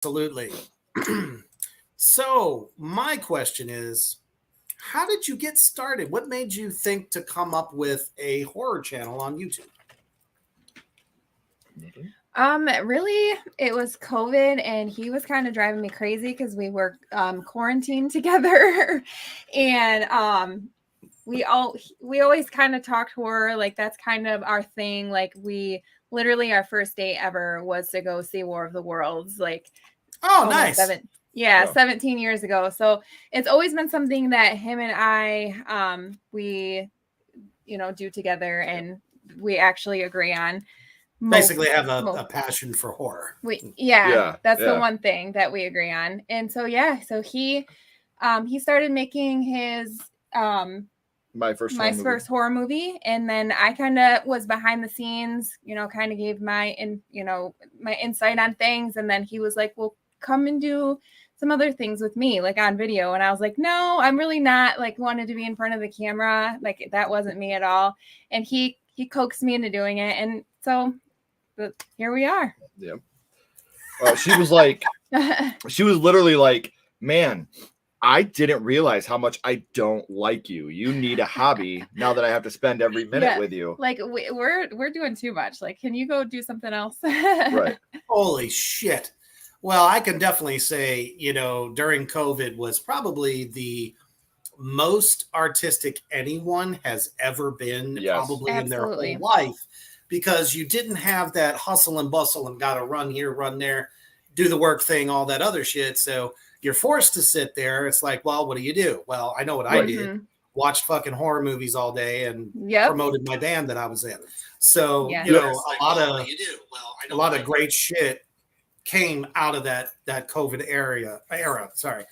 Absolutely. So my question is, how did you get started? What made you think to come up with a horror channel on YouTube? Really, it was COVID, and he was kind of driving me crazy because we were quarantined together, and we always kind of talked horror, like that's kind of our thing. Like we literally our first date ever was to go see War of the Worlds, like Oh, nice. 17 years ago. So it's always been something that him and I we do together, and we actually agree on. Basically have a passion for horror. That's the one thing that we agree on. And so so he started making his my first horror movie, and then I kind of was behind the scenes, kind of gave my my insight on things, and then he was like, well, come and do some other things with me, like on video. And I was like, no, I'm really not like wanted to be in front of the camera, like that wasn't me at all. And he coaxed me into doing it, and so here we are. Yeah. She was literally like, man, I didn't realize how much I don't like you. You need a hobby now that I have to spend every minute with you. Like we're doing too much. Like, can you go do something else? Right. Holy shit. Well, I can definitely say, during COVID was probably the most artistic anyone has ever been, probably in their whole life. Because you didn't have that hustle and bustle and got to run here, run there, do the work thing, all that other shit. So you're forced to sit there. It's like, well, what do you do? Well, I know what I did. Watched fucking horror movies all day and promoted my band that I was in. So, a lot of great shit came out of that COVID era, sorry.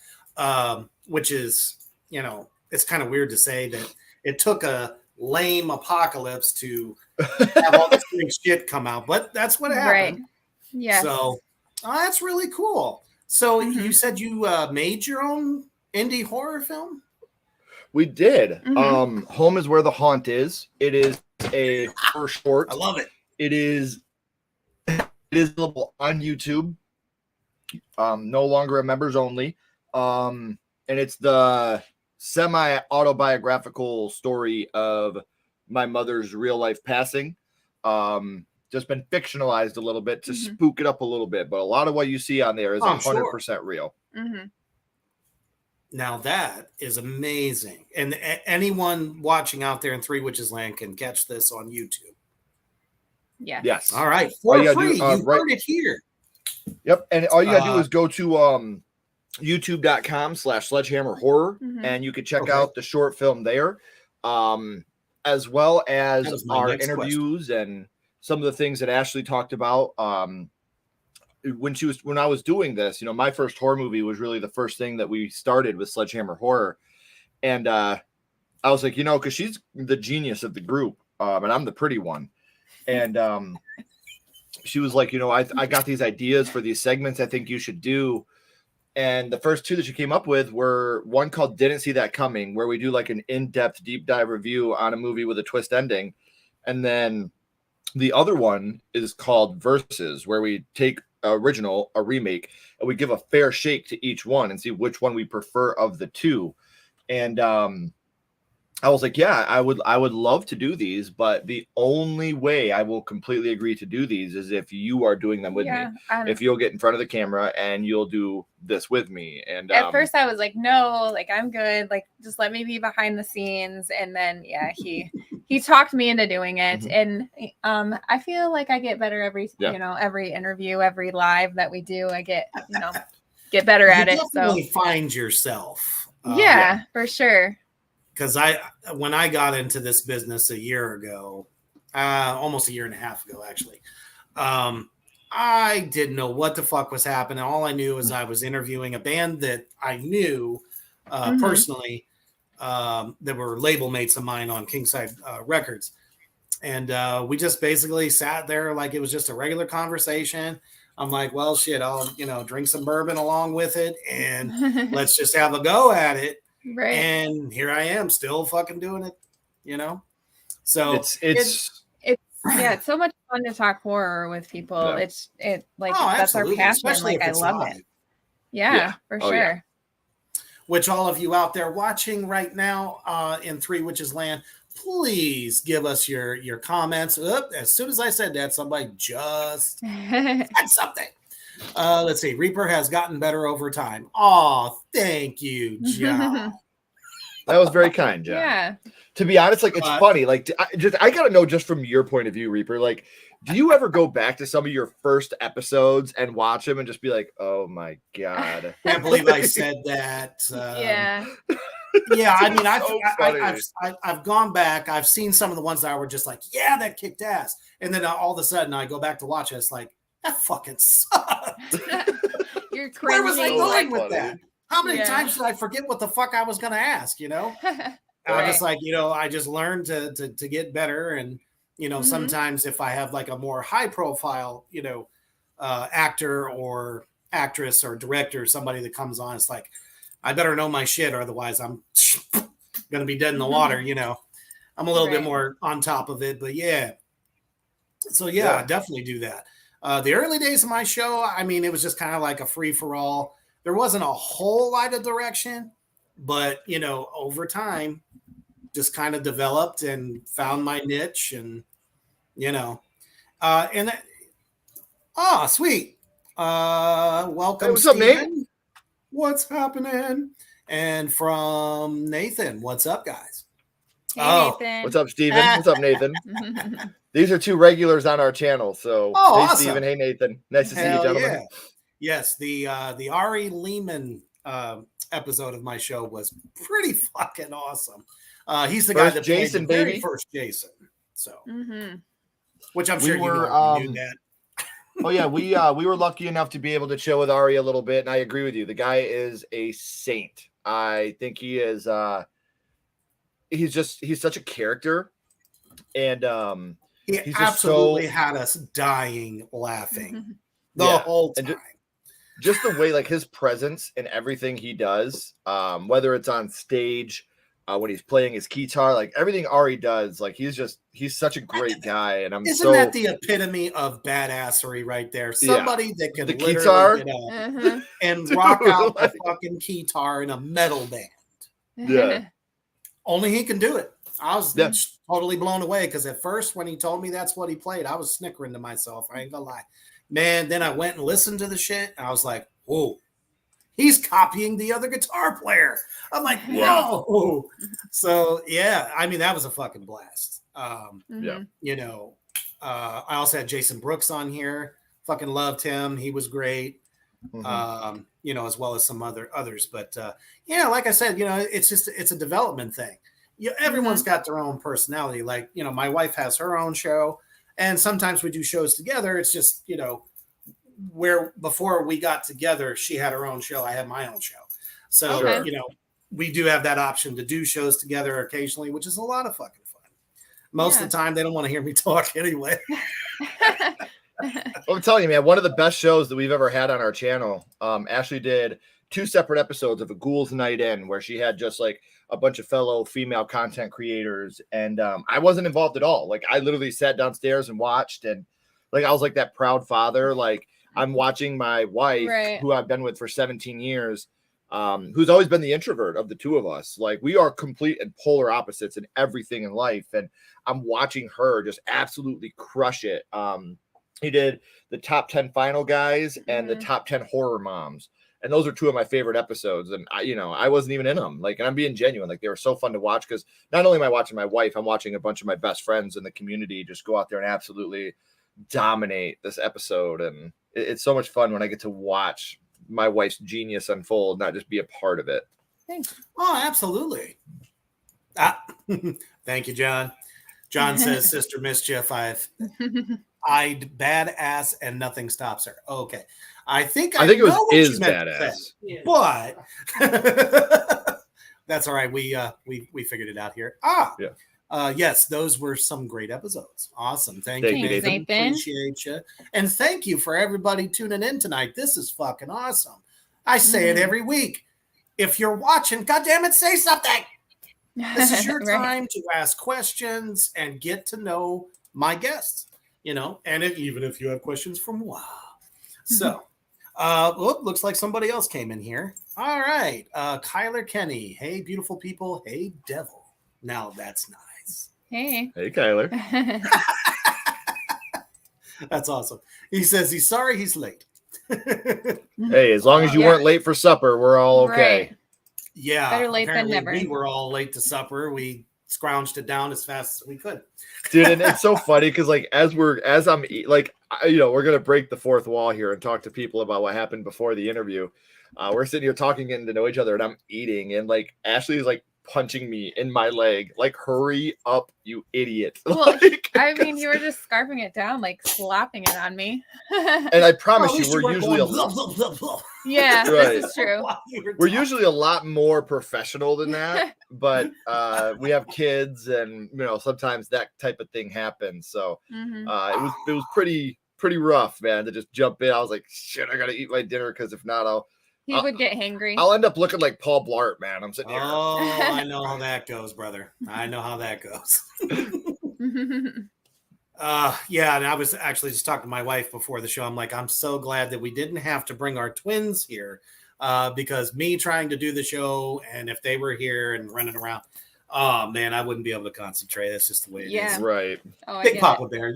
Which is, it's kind of weird to say that it took a lame apocalypse to have all this great shit come out, but that's what happened. Right. Yeah. So that's really cool. So you said you made your own indie horror film? We did. Home is Where the Haunt Is. It is a horror short. I love it. It is available on YouTube. No longer a members only. And it's the semi-autobiographical story of my mother's real life passing. Just been fictionalized a little bit to spook it up a little bit, but a lot of what you see on there is 100% real. Now that is amazing. And anyone watching out there in Three Witches Land can catch this on YouTube. Yeah. Yes. All right. For free. You heard it here. Yep. And all you got to do is go to youtube.com/Sledgehammer Horror, and you can check out the short film there, as well as our interviews and some of the things that Ashley talked about. When I was doing this, my first horror movie was really the first thing that we started with Sledgehammer Horror. And I was like, because she's the genius of the group, and I'm the pretty one. And she was like, I got these ideas for these segments I think you should do. And the first two that she came up with were one called Didn't See That Coming, where we do like an in-depth deep dive review on a movie with a twist ending. And then the other one is called Versus, where we take a remake, and we give a fair shake to each one and see which one we prefer of the two. And I was like, yeah, I would love to do these, but the only way I will completely agree to do these is if you are doing them with me. If you'll get in front of the camera and you'll do this with me. And at first I was like, no, like I'm good. Like just let me be behind the scenes. And then, he talked me into doing it. And I feel like I get better every interview, every live that we do, I get better at it. So find yourself. For sure. Because when I got into this business a year ago, almost a year and a half ago, actually, I didn't know what the fuck was happening. All I knew is I was interviewing a band that I knew personally that were label mates of mine on Kingside Records. And we just basically sat there like it was just a regular conversation. I'm like, well, shit, I'll, drink some bourbon along with it and let's just have a go at it. Right. And here I am still fucking doing it, So it's so much fun to talk horror with people. Yeah. That's our passion. Especially like I love live. it. Yeah, for sure. Yeah. Which all of you out there watching right now in Three Witches Land, please give us your comments. As soon as I said that, somebody just said something. Let's see. Reaper has gotten better over time. Oh, thank you, John. That was very kind, John. Yeah. To be honest, like it's funny. Like I gotta know just from your point of view, Reaper. Like, do you ever go back to some of your first episodes and watch them and just be like, "Oh my god, can't believe I said that." Yeah. Yeah, I mean, I've gone back. I've seen some of the ones that were just like, yeah, that kicked ass, and then all of a sudden I go back to watch it. It's like that fucking sucked. You're cringing. Where was I going with that? How many times did I forget what the fuck I was going to ask? You know, I'm just like, I just learned to get better, and sometimes if I have like a more high profile, actor or actress or director, somebody that comes on, it's like, I better know my shit, or otherwise I'm going to be dead in the water. I'm a little bit more on top of it, but yeah. So I definitely do that. The early days of my show, I mean, it was just kind of like a free for all. There wasn't a whole lot of direction, but over time, just kind of developed and found my niche, and sweet. Welcome, hey, what's up, Nate? What's happening? And from Nathan, what's up, guys? Hey, Nathan. What's up, Steven? What's up, Nathan? These are two regulars on our channel. So, hey, awesome. Steven. Hey, Nathan. Nice to see you, gentlemen. Yeah. Yes, the Ari Lehman episode of my show was pretty fucking awesome. He's the guy that Jason, played the baby. very first Jason. So, which I'm sure you knew that. Oh yeah, we were lucky enough to be able to chill with Ari a little bit, and I agree with you. The guy is a saint. I think he is. He's such a character, and he absolutely had us dying laughing the whole time. Just the way, like his presence and everything he does, whether it's on stage, when he's playing his guitar, like everything Ari does, like he's such a great guy. And isn't that the epitome of badassery right there? Somebody that can literally get up and rock out the fucking guitar in a metal band. Yeah. Only he can do it. I was totally blown away because at first when he told me that's what he played, I was snickering to myself. I ain't gonna lie. Man, then I went and listened to the shit and I was like, whoa, he's copying the other guitar player. I'm like, whoa. So, yeah, I mean, that was a fucking blast. I also had Jason Brooks on here. Fucking loved him. He was great. As well as some others. But, like I said, it's a development thing. Everyone's got their own personality. Like, my wife has her own show. And sometimes we do shows together. It's just, where before we got together, she had her own show. I had my own show. So, we do have that option to do shows together occasionally, which is a lot of fucking fun. Most of the time, they don't want to hear me talk anyway. I'm telling you, man, one of the best shows that we've ever had on our channel. Ashley did 2 separate episodes of A Ghouls Night In, where she had just like a bunch of fellow female content creators, and I wasn't involved at all. Like I literally sat downstairs and watched, and like I was like that proud father. Like I'm watching my wife, who I've been with for 17 years, who's always been the introvert of the two of us. Like we are complete and polar opposites in everything in life, and I'm watching her just absolutely crush it. He did the top 10 final guys and the top 10 horror moms. And those are 2 of my favorite episodes. And I wasn't even in them. Like, and I'm being genuine. Like they were so fun to watch because not only am I watching my wife, I'm watching a bunch of my best friends in the community just go out there and absolutely dominate this episode. And it's so much fun when I get to watch my wife's genius unfold, not just be a part of it. Thanks. Oh, absolutely. Thank you, John. John says, Sister Mischief, I'd badass and nothing stops her. Okay. I think it was is badass, but that's all right. We figured it out here. Yes, those were some great episodes. Awesome. Thank you, Nathan. Appreciate you. And thank you for everybody tuning in tonight. This is fucking awesome. I say it every week. If you're watching, goddamn it, say something. This is your time to ask questions and get to know my guests. and even if you have questions from wow. So, looks like somebody else came in here. All right. Kyler Kenny. Hey, beautiful people. Hey, devil. Now that's nice. Hey. Hey, Kyler. That's awesome. He says he's sorry he's late. Hey, as long as you weren't late for supper, we're all okay. Right. Yeah. Better late than never. We were all late to supper. We scrounged it down as fast as we could. Dude, and it's so funny because like as I'm like, we're gonna break the fourth wall here and talk to people about what happened before the interview. We're sitting here talking, getting to know each other, and I'm eating, and like Ashley is like punching me in my leg, like, hurry up, you idiot. Well, like, I mean, you were just scarfing it down, like slapping it on me. And I promise you, we're usually yeah, right. This is true. We're usually a lot more professional than that, but we have kids, and sometimes that type of thing happens. So it was pretty rough, man, to just jump in. I was like, shit, I gotta eat my dinner because if not, He would get hangry. I'll end up looking like Paul Blart, man. I'm sitting here. Oh, I know how that goes, brother. I know how that goes. Yeah, and I was actually just talking to my wife before the show. I'm like, I'm so glad that we didn't have to bring our twins here because me trying to do the show, and if they were here and running around, oh, man, I wouldn't be able to concentrate. That's just the way it is. Right. Oh, Big Papa Bear,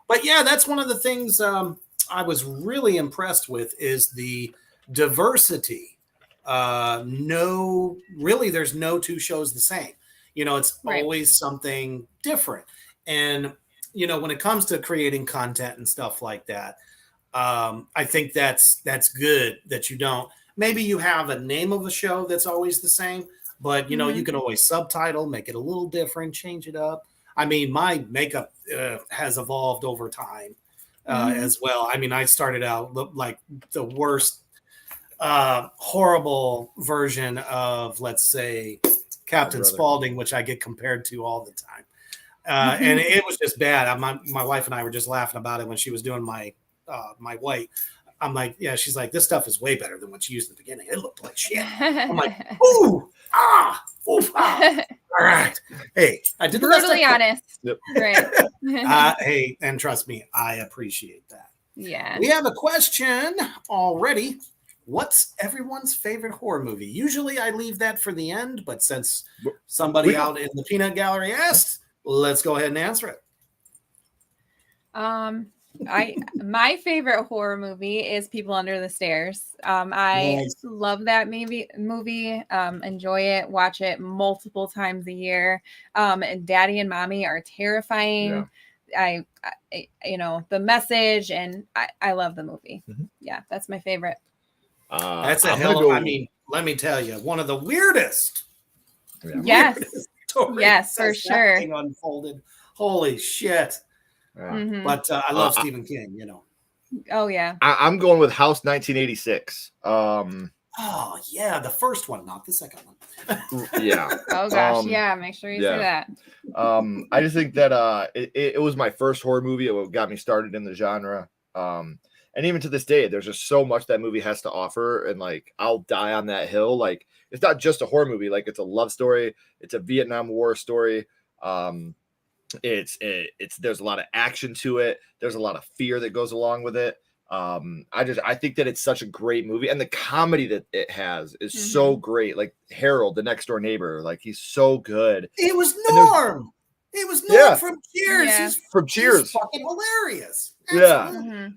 But yeah, that's one of the things I was really impressed with is the diversity. There's no two shows the same. It's always something different. And, when it comes to creating content and stuff like that, I think that's good that you don't. Maybe you have a name of a show that's always the same, but, you can always subtitle, make it a little different, change it up. I mean, my makeup has evolved over time. As well. I mean, I started out like the worst, horrible version of, let's say, Captain Spaulding, which I get compared to all the time. And it was just bad. My wife and I were just laughing about it when she was doing my white. I'm like, yeah, she's like, this stuff is way better than what she used in the beginning. It looked like shit. I'm like, ooh, oof, ah. All right. Hey, I did brutally honest. Yep. Right. Hey, and trust me, I appreciate that. Yeah. We have a question already. What's everyone's favorite horror movie? Usually I leave that for the end, but since somebody out in the peanut gallery asked, let's go ahead and answer it. My favorite horror movie is People Under the Stairs. I love that movie. Enjoy it, watch it multiple times a year. And Daddy and Mommy are terrifying. Yeah. I the message, and I love the movie. Mm-hmm. Yeah, that's my favorite. That's a hell of, I mean, let me tell you, one of the weirdest. Yes. Weirdest stories yes, for sure. Unfolded. Holy shit. Mm-hmm. But I love Stephen King, Oh, yeah. I'm going with House 1986. Oh, yeah. The first one, not the second one. Yeah. Oh, gosh. Yeah. Make sure you say that. I just think that it was my first horror movie. It got me started in the genre. And even to this day, there's just so much that movie has to offer. And like, I'll die on that hill. Like, it's not just a horror movie. Like, it's a love story. It's a Vietnam War story. It's there's a lot of action to it. There's a lot of fear that goes along with it. I think that it's such a great movie, and the comedy that it has is so great. Like Harold, the next door neighbor, like he's so good. It was Norm. It was Norm from Cheers. Yeah. From Cheers. He's fucking hilarious. Absolutely. Yeah.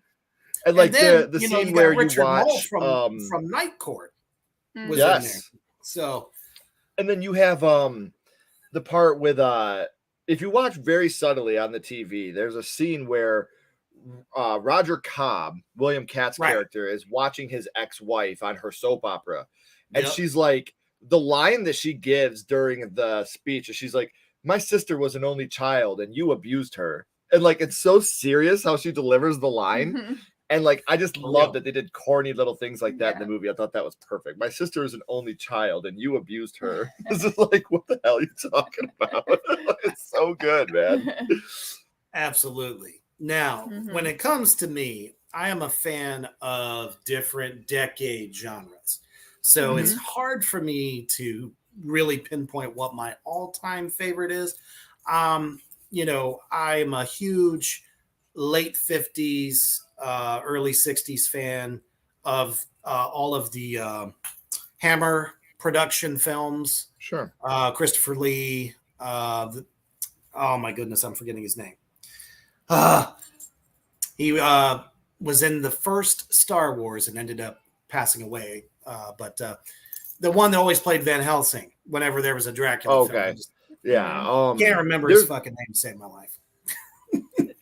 And like then, the scene where you watch from Night Court was in there. So, and then you have the part with if you watch very subtly on the TV, there's a scene where Roger Cobb, William Katt's character, is watching his ex-wife on her soap opera. And she's like, the line that she gives during the speech is she's like, my sister was an only child and you abused her. And like, it's so serious how she delivers the line. And like, I just love that they did corny little things like that in the movie. I thought that was perfect. My sister is an only child and you abused her. This is like, what the hell are you talking about? It's so good, man. Absolutely. Now, when it comes to me, I am a fan of different decade genres. So it's hard for me to really pinpoint what my all-time favorite is. I'm a huge late 50s, early 60s fan of all of the Hammer production films. Sure. Christopher Lee. Oh my goodness, I'm forgetting his name. He was in the first Star Wars and ended up passing away. But the one that always played Van Helsing whenever there was a Dracula film. Yeah. Can't remember his fucking name to save my life.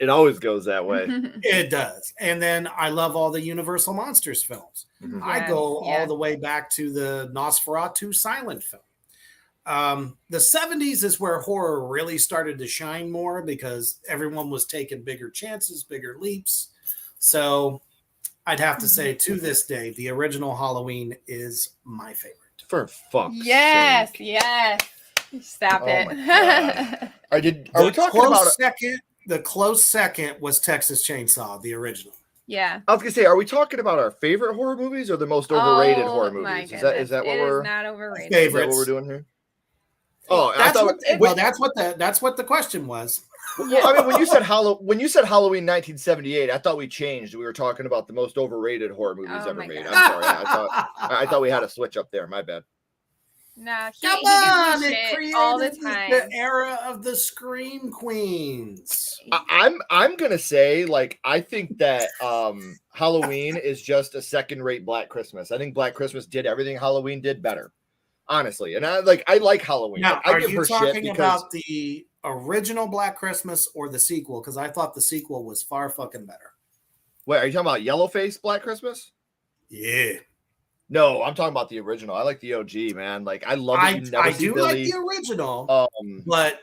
It always goes that way. It does. And then I love all the Universal Monsters films. Mm-hmm. I go all the way back to the Nosferatu silent film. The 70s is where horror really started to shine more because everyone was taking bigger chances, bigger leaps. So I'd have to say, to this day, the original Halloween is my favorite. For fuck's sake. Yes. Stop it. Are we talking about the close second was Texas Chainsaw, the original. Yeah. I was gonna say, are we talking about our favorite horror movies or the most overrated horror movies? Is that what we're not overrated? Is that what we're doing here? Oh, that's what the question was. Well, I mean, when you said Halloween 1978, I thought we changed. We were talking about the most overrated horror movies ever made. I'm sorry. I thought we had a switch up there. My bad. No, he it created all the time. The era of the Scream Queens. I'm gonna say, like, I think that Halloween is just a second-rate Black Christmas. I think Black Christmas did everything Halloween did better, honestly. And I like Halloween. Now, I are give you her talking shit about the original Black Christmas or the sequel? Because I thought the sequel was far fucking better. Wait, are you talking about Yellowface Black Christmas? Yeah. No, I'm talking about the original. I like the OG, man. Like, I love it. I do like the original, but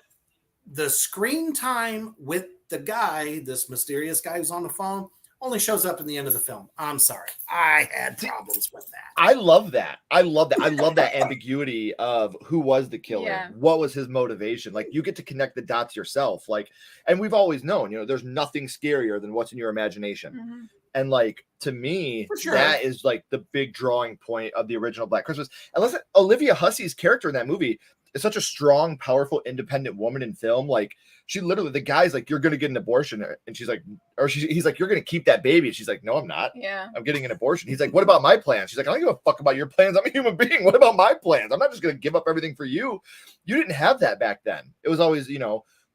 the screen time with the guy, this mysterious guy who's on the phone, only shows up in the end of the film. I'm sorry. I had problems with that. I love that. I love that ambiguity of who was the killer. Yeah. What was his motivation? Like, you get to connect the dots yourself. Like, and we've always known, there's nothing scarier than what's in your imagination. Mm-hmm. And like, to me, that is like the big drawing point of the original Black Christmas. And listen, Olivia Hussey's character in that movie is such a strong, powerful, independent woman in film. Like, she literally, the guy's like, "You're gonna get an abortion," and she's like, he's like, "You're gonna keep that baby," and she's like, "No, I'm not. Yeah, I'm getting an abortion." He's like, "What about my plans?" She's like, "I don't give a fuck about your plans. I'm a human being. What about my plans? I'm not just gonna give up everything for you." You didn't have that back then. It was always,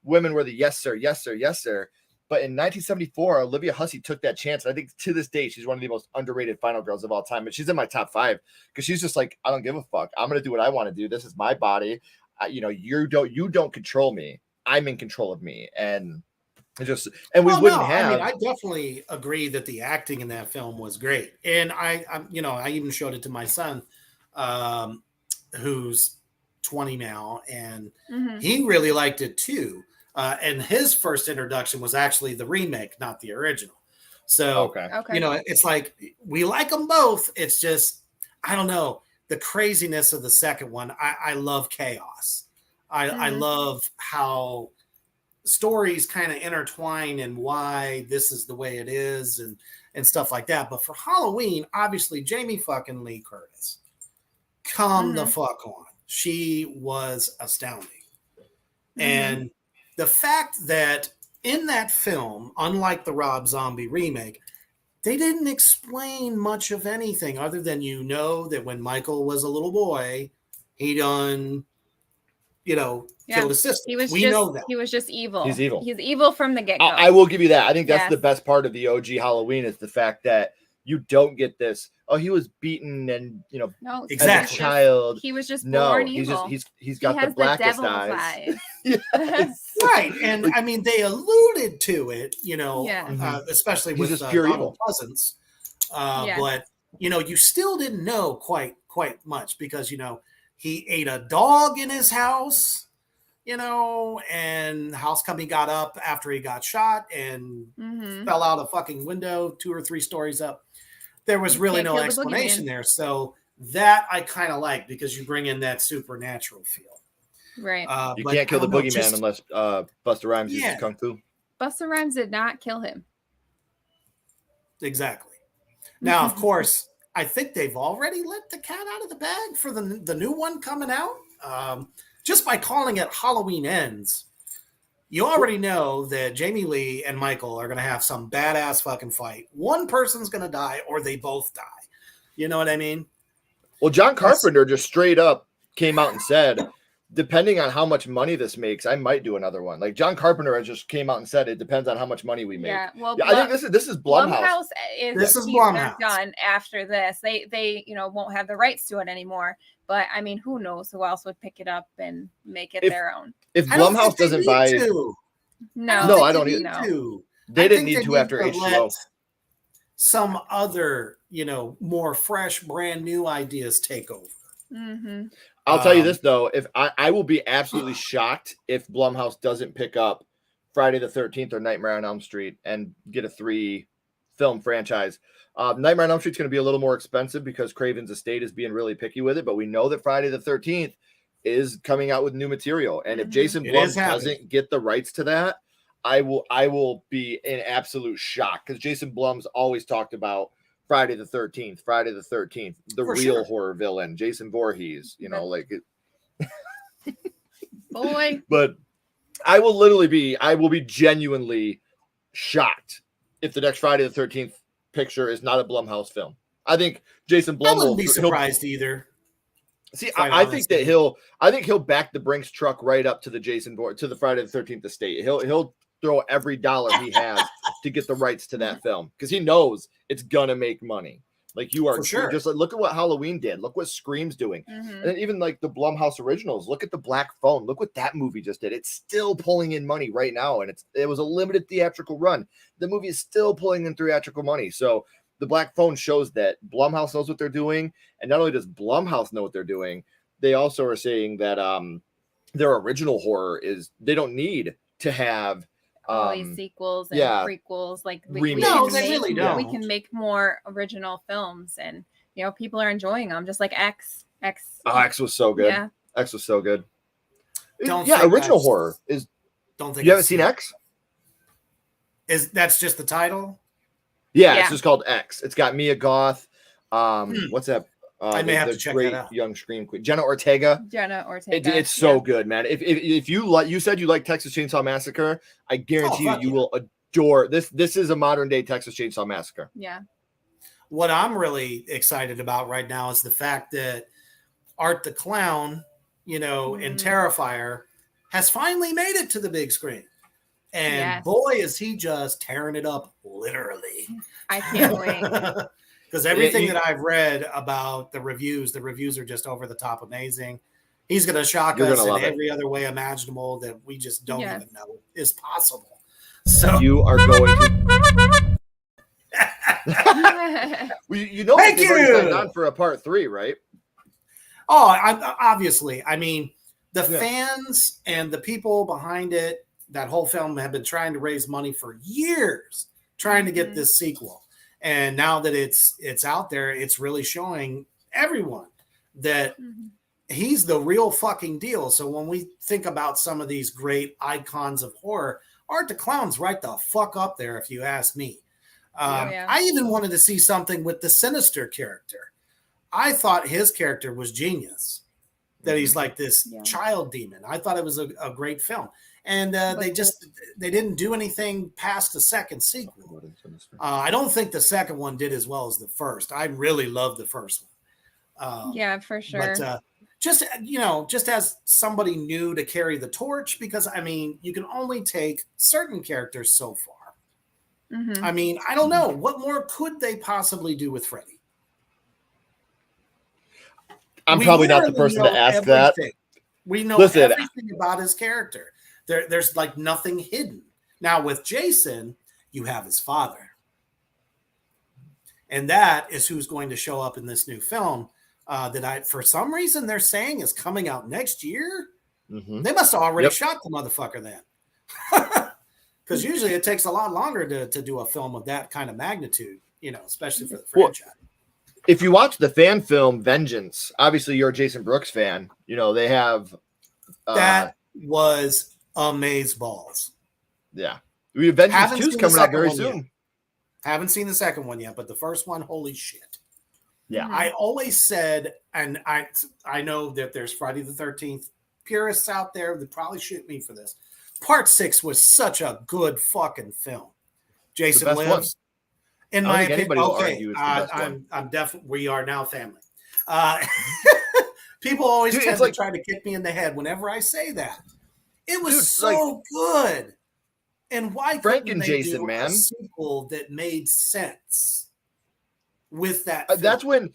women were the yes sir, yes sir, yes sir. But in 1974, Olivia Hussey took that chance. I think to this day, she's one of the most underrated final girls of all time. But she's in my top 5 because she's just like, I don't give a fuck. I'm going to do what I want to do. This is my body. You don't control me. I'm in control of me. And I definitely agree that the acting in that film was great. And I even showed it to my son, who's 20 now, and he really liked it too. And his first introduction was actually the remake, not the original. So, it's like we like them both. It's just, I don't know, the craziness of the second one. I love chaos. I love how stories kind of intertwine and why this is the way it is and stuff like that. But for Halloween, obviously, Jamie fucking Lee Curtis, come the fuck on. She was astounding. And the fact that in that film, unlike the Rob Zombie remake, they didn't explain much of anything other than that when Michael was a little boy, he done, killed his sister. Know that. He was just evil. He's evil. He's evil from the get-go. I will give you that. I think that's the best part of the OG Halloween is the fact that you don't get this. Oh, he was beaten and no, as a child. He was just born evil. He's got the blackest eyes. Yes. Right. And I mean, they alluded to it, especially with Donald Pleasance. But you still didn't know quite much because he ate a dog in his house, and House Company got up after he got shot and fell out a fucking window 2 or 3 stories up. There was really no explanation there. So that I kind of like because you bring in that supernatural feel. Right. You can't kill the boogeyman unless Busta Rhymes uses Kung Fu. Busta Rhymes did not kill him. Exactly. Now, of course, I think they've already let the cat out of the bag for the new one coming out. Just by calling it Halloween Ends, You already know that Jamie Lee and Michael are going to have some badass fucking fight. One person's going to die or they both die. You know what I mean? Well, John Carpenter just straight up came out and said, depending on how much money this makes, I might do another one. Like John Carpenter just came out and said it depends on how much money we make. Yeah, well, I think this is Blumhouse. This is Blumhouse. They're done after this. They won't have the rights to it anymore. But I mean, who knows who else would pick it up and make it their own? If Blumhouse doesn't buy, no, I don't either. They didn't need to after H2O. Some other, more fresh, brand new ideas take over. Mm-hmm. I'll tell you this though, if I will be absolutely shocked if Blumhouse doesn't pick up Friday the 13th or Nightmare on Elm Street and get a 3-film franchise. Nightmare on Elm Street's going to be a little more expensive because Craven's estate is being really picky with it, but we know that Friday the 13th is coming out with new material, and if Jason Blum doesn't get the rights to that, I will be in absolute shock because Jason Blum's always talked about Friday the 13th, the real horror villain, Jason Voorhees, boy. But I will be genuinely shocked if the next Friday the 13th picture is not a Blumhouse film. I think Jason Blum will be surprised either. See, I think he'll back the Brinks truck right up to the Friday the 13th estate. He'll throw every dollar he has to get the rights to that film because he knows it's gonna make money. Like you are sure. Just like look at what Halloween did. Look what Scream's doing, and even like the Blumhouse originals. Look at the Black Phone. Look what that movie just did. It's still pulling in money right now, and it was a limited theatrical run. The movie is still pulling in theatrical money. So the Black Phone shows that Blumhouse knows what they're doing, and not only does Blumhouse know what they're doing, they also are saying that their original horror is they don't need to have all these sequels and prequels, like they really don't. We can make more original films, and people are enjoying them, just like X. X was so good. Yeah, X was so good. Original horror is. Don't think you haven't seen X? That's just the title? Yeah, it's just called X. It's got Mia Goth. What's that? I may have to check that out. Young scream queen, Jenna Ortega. It's so good, man. If you said you like Texas Chainsaw Massacre, I guarantee you will adore this. This is a modern day Texas Chainsaw Massacre. Yeah. What I'm really excited about right now is the fact that Art the Clown, in Terrifier, has finally made it to the big screen. And boy, is he just tearing it up, literally. I can't wait. Because everything that I've read about the reviews are just over the top amazing. He's going to shock us in every other way imaginable that we just don't even know is possible. So you are going to. Thank you. Signed on for a part 3, right? Oh, obviously. I mean, the fans and the people behind it, that whole film, have been trying to raise money for years, trying to get this sequel. And now that it's out there, it's really showing everyone that he's the real fucking deal. So when we think about some of these great icons of horror, Art the Clown's right the fuck up there, if you ask me. I even wanted to see something with the Sinister character. I thought his character was genius, that he's like this child demon. I thought it was a great film. And they didn't do anything past the second sequel. I don't think the second one did as well as the first. I really loved the first one. Yeah, for sure. But just as somebody new to carry the torch, because I mean, you can only take certain characters so far. I mean, I don't know. What more could they possibly do with Freddy? I'm probably not the person to ask that. We know everything about his character. There's like nothing hidden. Now with Jason, you have his father. And that is who's going to show up in this new film that for some reason they're saying is coming out next year. They must have already shot the motherfucker then. Because usually it takes a lot longer to do a film of that kind of magnitude, especially for the franchise. If you watch the fan film Vengeance, obviously you're a Jason Brooks fan. They have that was amazeballs. Yeah. Vengeance 2 is coming out very soon. Haven't seen the second one yet, but the first one, holy shit. Yeah. I always said, and I know that there's Friday the 13th purists out there that probably shoot me for this, Part 6 was such a good fucking film. Jason Lives. In my opinion, okay, I'm definitely. We are now family. People always tend to try to kick me in the head whenever I say that. It was so good. And why couldn't they do a sequel that made sense with that film? That's when,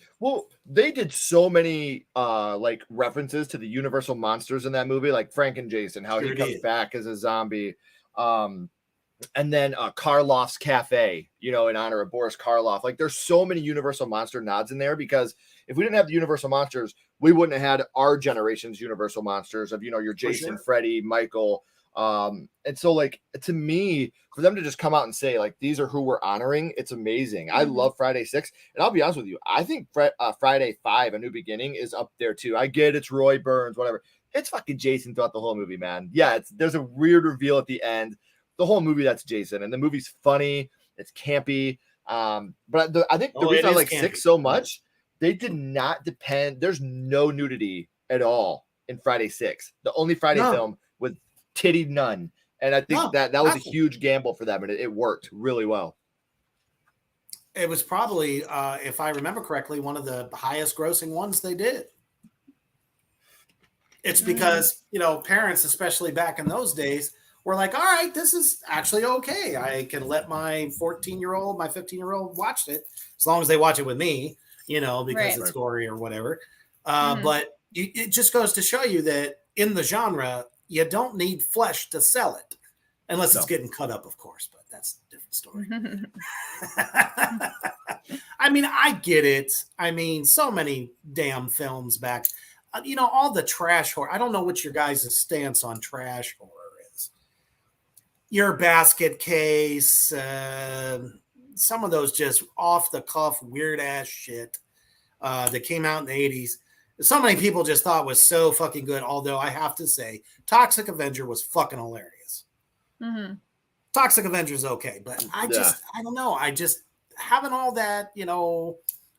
they did so many like references to the Universal monsters in that movie, like Frank and Jason, how he comes back as a zombie. And then Karloff's Cafe, in honor of Boris Karloff. Like, there's so many Universal monster nods in there, because if we didn't have the Universal monsters, we wouldn't have had our generation's Universal monsters of, your Jason, Freddy, Michael. And so, like, to me, for them to just come out and say, like, these are who we're honoring, it's amazing. I love Friday 6. And I'll be honest with you, I think Friday 5, A New Beginning, is up there too. I get it's Roy Burns, whatever. It's fucking Jason throughout the whole movie, man. Yeah, there's a weird reveal at the end. The whole movie, that's Jason, and the movie's funny, it's campy. But I think the reason I like campy. 6 so much, they did not depend. There's no nudity at all in Friday 6. The only Friday film with titty none, and I think that was a huge gamble for them, and it worked really well. It was probably, if I remember correctly, one of the highest grossing ones they did. It's because parents, especially back in those days, we're like, all right, this is actually okay. I can let my 14-year-old, my 15-year-old watch it, as long as they watch it with me, because it's gory or whatever. But it just goes to show you that in the genre, you don't need flesh to sell it, unless it's getting cut up, of course. But that's a different story. I mean, I get it. I mean, so many damn films back. All the trash horror. I don't know what your guys' stance on trash horror. Your Basket Case, some of those just off the cuff, weird ass shit that came out in the 80s. So many people just thought was so fucking good. Although I have to say, Toxic Avenger was fucking hilarious. Toxic Avenger is okay, but I don't know. I just having all that,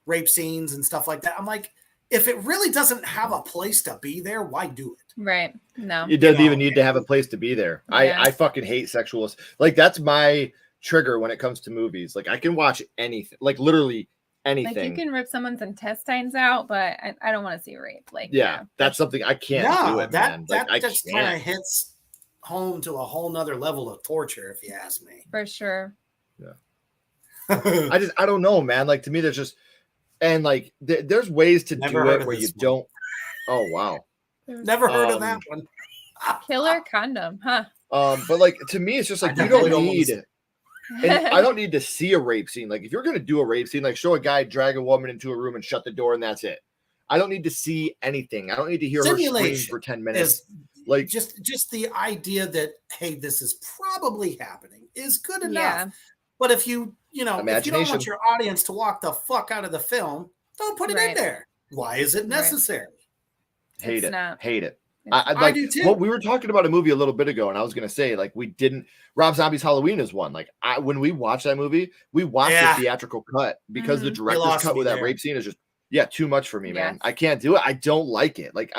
rape scenes and stuff like that. I'm like, if it really doesn't have a place to be there, why do it? Right. No. It doesn't even need to have a place to be there. Yeah. I fucking hate sexual. Like, that's my trigger when it comes to movies. Like, I can watch anything, like literally anything. Like, you can rip someone's intestines out, but I don't want to see rape. Like, that's something I can't do it, man. Like, that just kind of hits home to a whole nother level of torture, if you ask me. For sure. Yeah. I don't know, man. Like, to me, there's just, and like, there's ways to do it where you don't. Oh, wow. Never heard of that one. Killer Condom, huh? But like, to me, it's just like, you don't need it. And I don't need to see a rape scene. Like, if you're going to do a rape scene, like, show a guy drag a woman into a room and shut the door and that's it. I don't need to see anything. I don't need to hear her scream for 10 minutes. Like, just the idea that, hey, this is probably happening is good enough. Yeah. But if you if you don't want your audience to walk the fuck out of the film, don't put it in there. Why is it necessary? Hate it. I do too. Well, we were talking about a movie a little bit ago, and I was going to say, like, Rob Zombie's Halloween is one. Like, when we watched that movie, we watched the theatrical cut because the director's cut with that rape scene is just, too much for me, man. I can't do it. I don't like it. Like,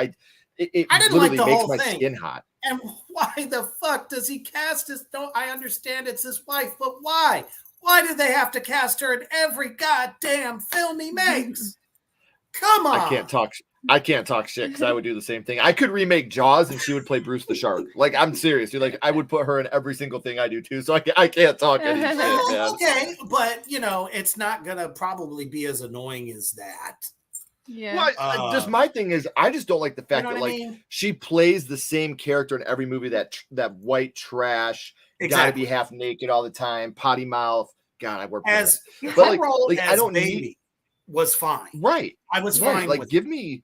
it literally makes my skin hot. And why the fuck does he cast his? I understand it's his wife, but why? Why did they have to cast her in every goddamn film he makes? Come on. I can't talk shit because I would do the same thing. I could remake Jaws and she would play Bruce the Shark. Like, I'm serious. Dude. Like, I would put her in every single thing I do too. So I can't talk any shit, man. Okay, but it's not gonna probably be as annoying as that. Yeah. Well, just my thing is, I just don't like the fact that she plays the same character in every movie. That white trash, gotta be half naked all the time, potty mouth. God, I work as but like I don't need was fine. Right. I was fine. Like, give me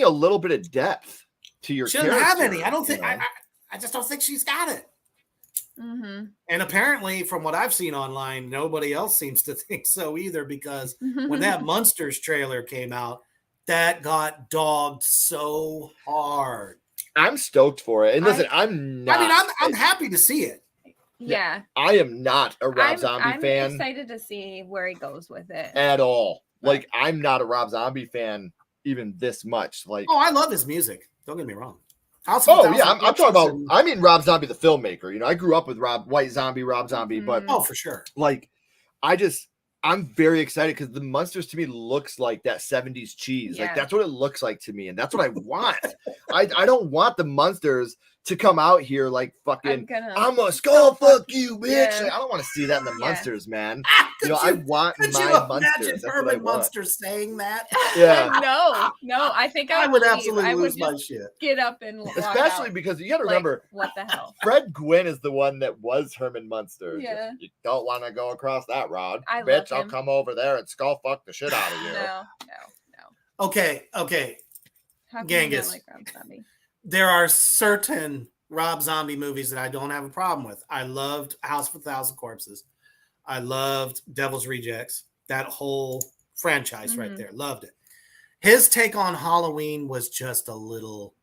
a little bit of depth to your character. She doesn't have any. I don't think I just don't think she's got it. Mm-hmm. And apparently, from what I've seen online, nobody else seems to think so either, because when that Munsters trailer came out, that got dogged so hard. I'm stoked for it. And listen, I'm not. I mean, I'm happy to see it. Yeah. I am not a Rob Zombie fan. I'm excited to see where he goes with it. At all. Like, I'm not a Rob Zombie fan even this much. Like, I love his music. Don't get me wrong. House of I'm talking about. I mean, Rob Zombie, the filmmaker. You know, I grew up with Rob Zombie, but for sure. Like, I'm very excited because the Munsters to me looks like that 70s cheese. Yeah. Like that's what it looks like to me, and that's what I want. I don't want the Munsters to come out here like fucking I'm a skull fuck you, bitch. Yeah. Like, I don't want to see that in the Munsters, man. I want could my you Munsters. imagine Herman Munster saying that? Yeah. No, I think I would absolutely lose my shit. Get up and walk especially out. Because you got to remember, what the hell? Fred Gwynn is the one that was Herman Munster. Yeah. You don't want to go across that road, bitch. I'll come over there and skull fuck the shit out of you. No. Okay. How can Genghis. you not like Rob Zombie? There are certain Rob Zombie movies that I don't have a problem with. I loved House of a Thousand Corpses. I loved Devil's Rejects. That whole franchise right there. Loved it. His take on Halloween was just a little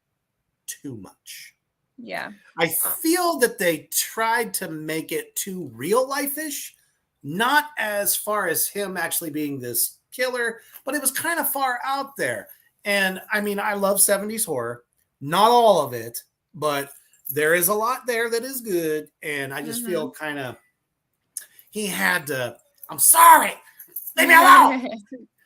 too much. Yeah. I feel that they tried to make it too real life-ish, not as far as him actually being this killer, but it was kind of far out there. And I mean, I love 70s horror, not all of it, but there is a lot there that is good. And I just feel kind of, he had to, I'm sorry, leave me alone.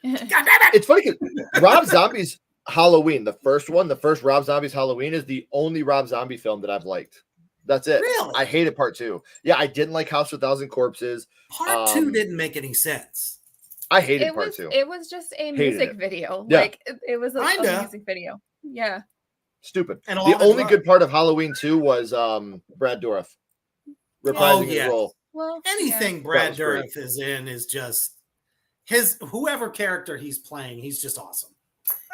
God damn it. It's funny because Rob Zombie's Halloween, the first Rob Zombie's Halloween is the only Rob Zombie film that I've liked. That's it. Really? I hated part 2. Yeah, I didn't like House of a Thousand Corpses. Part 2 didn't make any sense. I hated part 2. It was just a music video. Yeah. Like it was a music video. Yeah. Stupid. And the only good part of Halloween 2 was Brad Dourif reprising his role. Well, anything Brad Dourif is in is just whoever character he's playing, he's just awesome.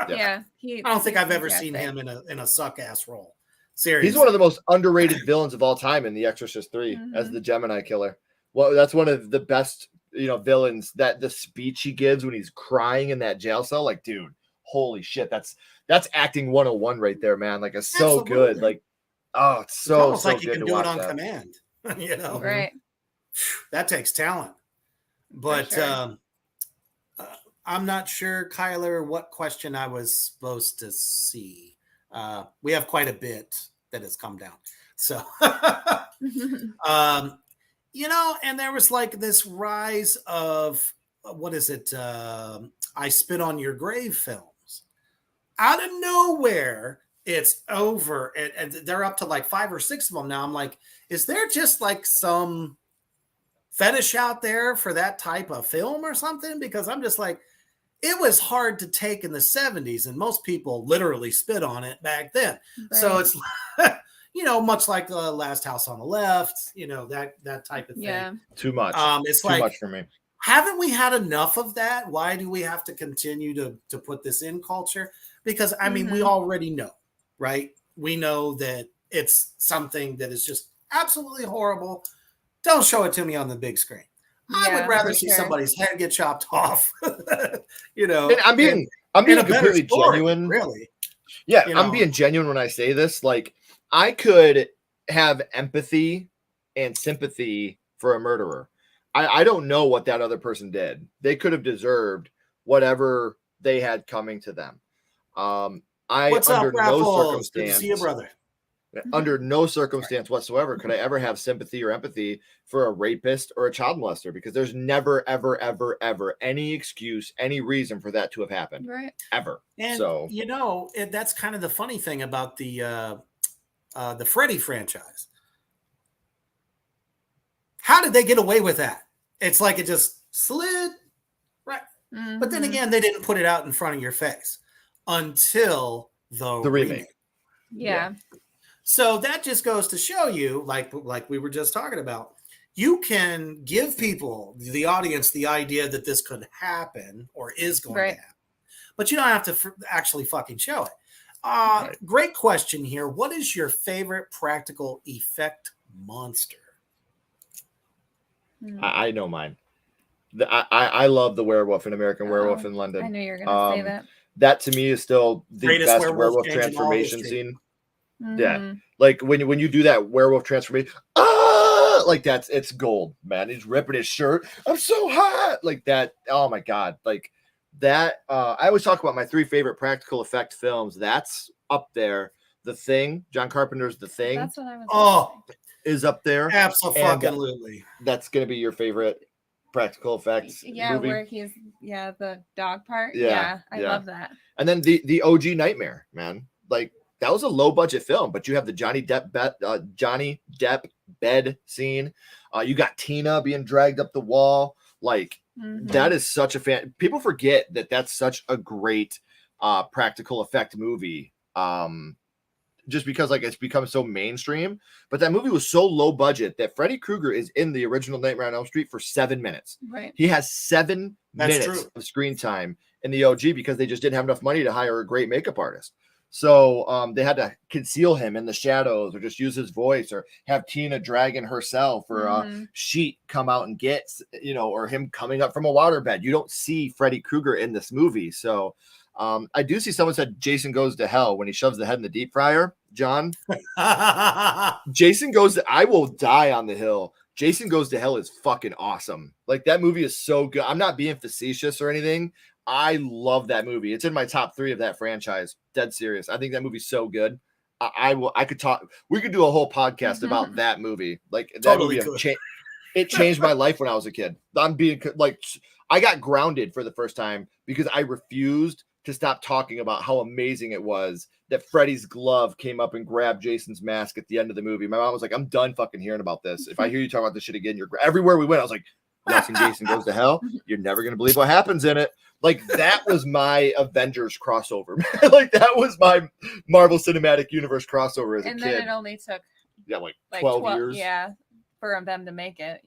Yeah. I don't think I've ever seen him in a suck ass role. Seriously. He's one of the most underrated villains of all time in The Exorcist 3 as the Gemini killer. Well, that's one of the best, villains. That the speech he gives when he's crying in that jail cell, like, dude, holy shit, that's acting 101 right there, man. Like, it's so good. Like, oh, it's so almost like you good can do it on command. Right. That takes talent. But sure. I'm not sure, Kyler, what question I was supposed to see. We have quite a bit that has come down. So, and there was like this rise of, what is it? I Spit on Your Grave films. Out of nowhere, it's over. And they're up to like 5 or 6 of them now. I'm like, is there just like some fetish out there for that type of film or something? Because I'm just like, it was hard to take in the 70s, and most people literally spit on it back then. Right. So it's, much like the Last House on the Left, that type of thing. Yeah. Too much. It's too much for me. Haven't we had enough of that? Why do we have to continue to put this in culture? Because, I mean, we already know, right? We know that it's something that is just absolutely horrible. Don't show it to me on the big screen. I would rather see somebody's head get chopped off. And I'm being completely genuine. Really? Yeah, I'm being genuine when I say this. Like, I could have empathy and sympathy for a murderer. I don't know what that other person did. They could have deserved whatever they had coming to them. What's up, Raffles? Good to see you, brother. Under no circumstance whatsoever could I ever have sympathy or empathy for a rapist or a child molester, because there's never, ever, ever, ever any excuse, any reason for that to have happened. Right. Ever. And, that's kind of the funny thing about the Freddy franchise. How did they get away with that? It's like it just slid. Right. Mm-hmm. But then again, they didn't put it out in front of your face until the remake. Yeah. So that just goes to show you, like we were just talking about, you can give people, the audience, the idea that this could happen or is going to happen, but you don't have to actually fucking show it. Great question here. What is your favorite practical effect monster? I know mine. I love the werewolf in American Werewolf in London. I knew you were going to say that. That to me is still the best werewolf transformation scene. Mm-hmm. Yeah, like when you do that werewolf transformation, like it's gold, man. He's ripping his shirt. I'm so hot, like that. Oh my god, like that. I always talk about my 3 favorite practical effect films. That's up there. The Thing. John Carpenter's The Thing. That's what I was. Is up there. Absolutely. That's gonna be your favorite practical effects. Yeah, movie. where he's the dog part. Yeah, I love that. And then the OG Nightmare, man. Like that was a low budget film, but you have the Johnny Depp bed scene. You got Tina being dragged up the wall. Like that is such a fan. People forget that that's such a great practical effect movie. Just because like it's become so mainstream, but that movie was so low budget that Freddy Krueger is in the original Nightmare on Elm Street for 7 minutes. Right. He has 7 minutes of screen time in the OG because they just didn't have enough money to hire a great makeup artist. So they had to conceal him in the shadows or just use his voice or have Tina dragging herself or a sheet come out and get, or him coming up from a waterbed. You don't see Freddy Krueger in this movie. So I do see someone said Jason Goes to Hell when he shoves the head in the deep fryer. John, Jason Goes to, I will die on the hill. Jason Goes to Hell is fucking awesome. Like that movie is so good. I'm not being facetious or anything. I love that movie. It's in my top 3 of that franchise. Dead serious. I think that movie's so good. I could talk. We could do a whole podcast about that movie. Like that totally movie, it changed my life when I was a kid. I'm being like, I got grounded for the first time because I refused to stop talking about how amazing it was that Freddy's glove came up and grabbed Jason's mask at the end of the movie. My mom was like, I'm done fucking hearing about this. If I hear you talk about this shit again, you're everywhere we went. I was like, watching Jason Goes to Hell. You're never going to believe what happens in it. Like that was my Avengers crossover. Like that was my Marvel Cinematic Universe crossover as a kid. And then it only took like 12 years. Yeah, for them to make it.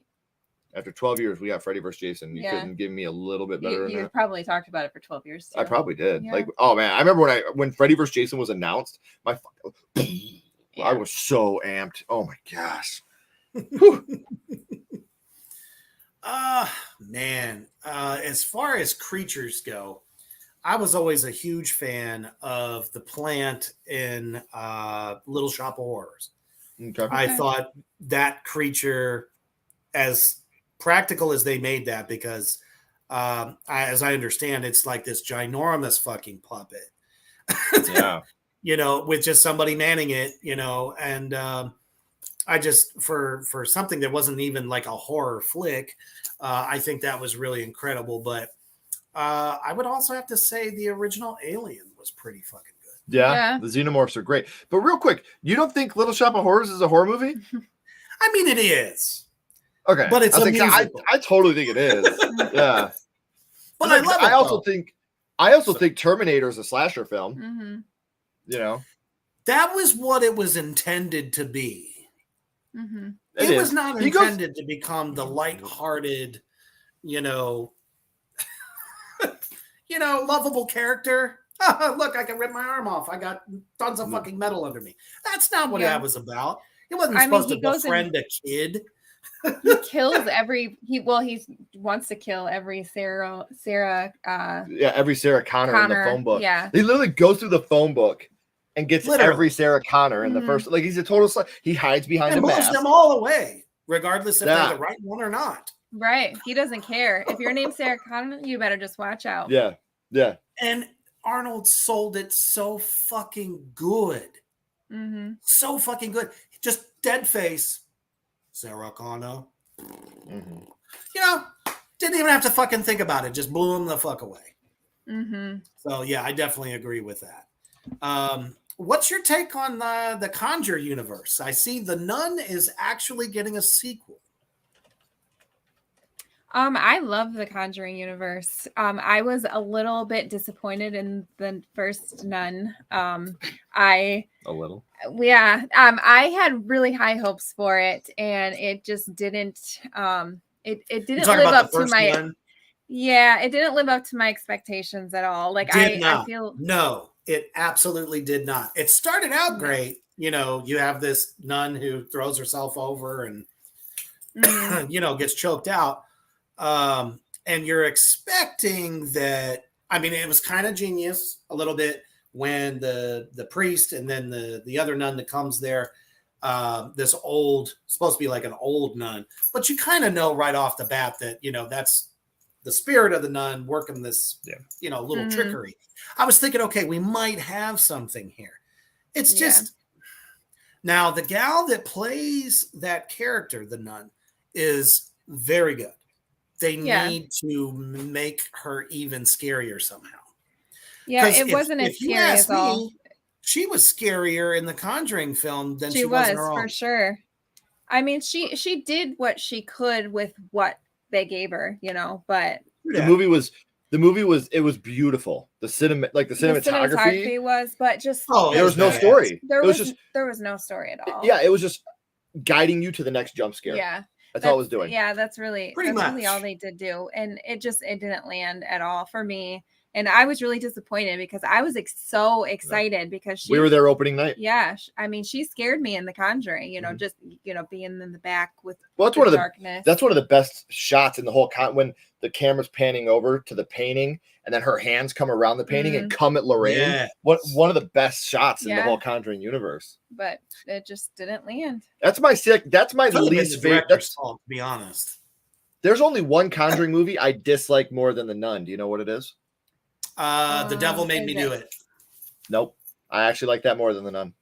After 12 years, we got Freddy vs. Jason. You couldn't give me a little bit better. You probably talked about it for 12 years. Too. I probably did. Yeah. Like, oh man, I remember when Freddy vs. Jason was announced, I was so amped. Oh my gosh. Man, as far as creatures go, I was always a huge fan of the plant in Little Shop of Horrors. Okay. I thought that creature, as practical as they made that, because as I understand, it's like this ginormous fucking puppet. Yeah. With just somebody manning it, and I just for something that wasn't even like a horror flick, I think that was really incredible. But I would also have to say the original Alien was pretty fucking good. Yeah, the xenomorphs are great. But real quick, you don't think Little Shop of Horrors is a horror movie? I mean, it is. Okay, but it's a musical. I totally think it is. Yeah, but I love it. I also think Terminator is a slasher film. Mm-hmm. That was what it was intended to be. Mm-hmm. It was not intended to become the lighthearted, lovable character. Look, I can rip my arm off. I got tons of fucking metal under me. That's not what that was about. It wasn't supposed to befriend a kid. He kills he wants to kill every Sarah every Sarah Connor in the phone book. Yeah, he literally goes through the phone book and gets every Sarah Connor in the first. Like he's a total he hides behind and a moves mask. them all away, regardless if they're the right one or not. Right, he doesn't care. If your name's Sarah Connor, you better just watch out. Yeah. And Arnold sold it so fucking good. Mm-hmm. So fucking good. Just dead face. Sarah Connor. Didn't even have to fucking think about it. Just blew him the fuck away. Mm-hmm. So yeah, I definitely agree with that. What's your take on the Conjure universe? I see The Nun is actually getting a sequel. I love the Conjuring universe. I was a little bit disappointed in the first Nun. A little. Yeah. I had really high hopes for it, and it just didn't. It didn't live up to my. Nun? Yeah, it didn't live up to my expectations at all. Like I feel no, it absolutely did not. It started out great. You have this nun who throws herself over and gets choked out. And you're expecting that. I mean, it was kind of genius a little bit when the priest and then the other nun that comes there, this supposed to be like an old nun, but you kind of know right off the bat that, that's the spirit of the nun working this, little trickery. I was thinking, okay, we might have something here. It's just now the gal that plays that character, the nun, is very good. They need to make her even scarier somehow. Yeah, it wasn't as scary as all. She was scarier in the Conjuring film than she was in her own. For sure. I mean, she did what she could with what they gave her, you know, but the movie was beautiful. The cinematography was, but just there was no story. There was no story at all. Yeah, it was just guiding you to the next jump scare. Yeah. That's all it was doing. Yeah, that's really all they did do. And it didn't land at all for me. And I was really disappointed because I was so excited because we were there opening night. Yeah. I mean, she scared me in The Conjuring, you know, just, you know, being in the back with that's one of the best shots in the whole when the camera's panning over to the painting and then her hands come around the painting and come at Lorraine. Yeah. One of the best shots in the whole Conjuring universe. But it just didn't land. That's my least favorite. To be honest. There's only one Conjuring movie I dislike more than The Nun. Do you know what it is? The Devil Made Me Do It. Nope. I actually like that more than The Nun.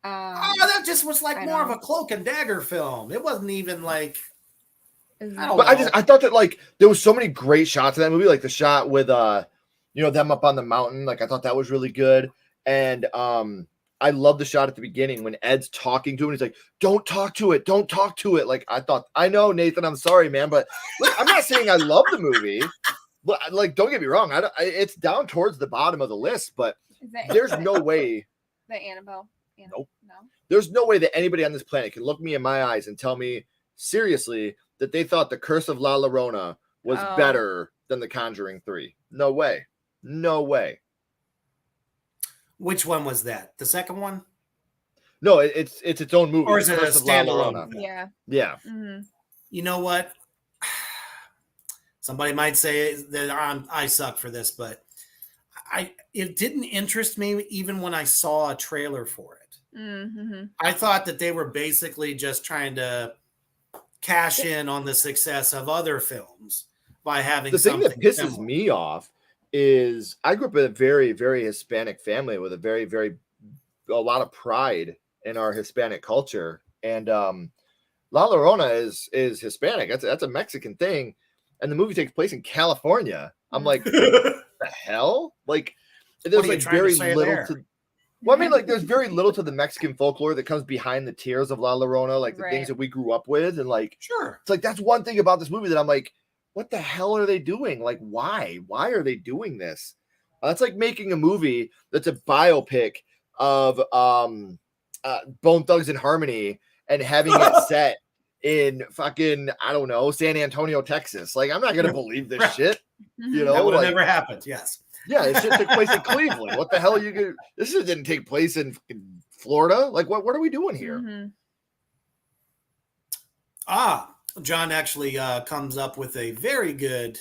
That just was like more of a cloak and dagger film. It wasn't even like. I thought that like there was so many great shots in that movie, like the shot with them up on the mountain. Like I thought that was really good, and I love the shot at the beginning when Ed's talking to him. He's like, "Don't talk to it, don't talk to it." Like I know, Nathan, I'm sorry, man, but look, I'm not saying I love the movie. Like, don't get me wrong. It's down towards the bottom of the list, but there's no way. The Annabelle. Nope. No. There's no way that anybody on this planet can look me in my eyes and tell me seriously that they thought The Curse of La Llorona was better than The Conjuring 3. No way. No way. Which one was that? The second one? No, it's its own movie. Or is it a standalone? Yeah. Yeah. Mm-hmm. You know what? Somebody might say that I suck for this, but it didn't interest me even when I saw a trailer for it. Mm-hmm. I thought that they were basically just trying to cash in on the success of other films by having the thing that pisses me off is I grew up in a very, very Hispanic family with a lot of pride in our Hispanic culture, and La Llorona is Hispanic. That's a Mexican thing. And the movie takes place in California. I'm like, what the hell? Like, there's like very little to. Well, I mean, like, there's very little to the Mexican folklore that comes behind the tears of La Llorona, like the things that we grew up with, and like, sure, it's like that's one thing about this movie that I'm like, what the hell are they doing? Like, why? Why are they doing this? That's like making a movie that's a biopic of Bone Thugs and Harmony and having it set in fucking, I don't know, San Antonio, Texas. Like, I'm not gonna believe this shit. You know, that would have never happened. Yes. Yeah, it shit took place in Cleveland. What the hell are you gonna? This shit didn't take place in Florida. Like, what are we doing here? Mm-hmm. John actually comes up with a very good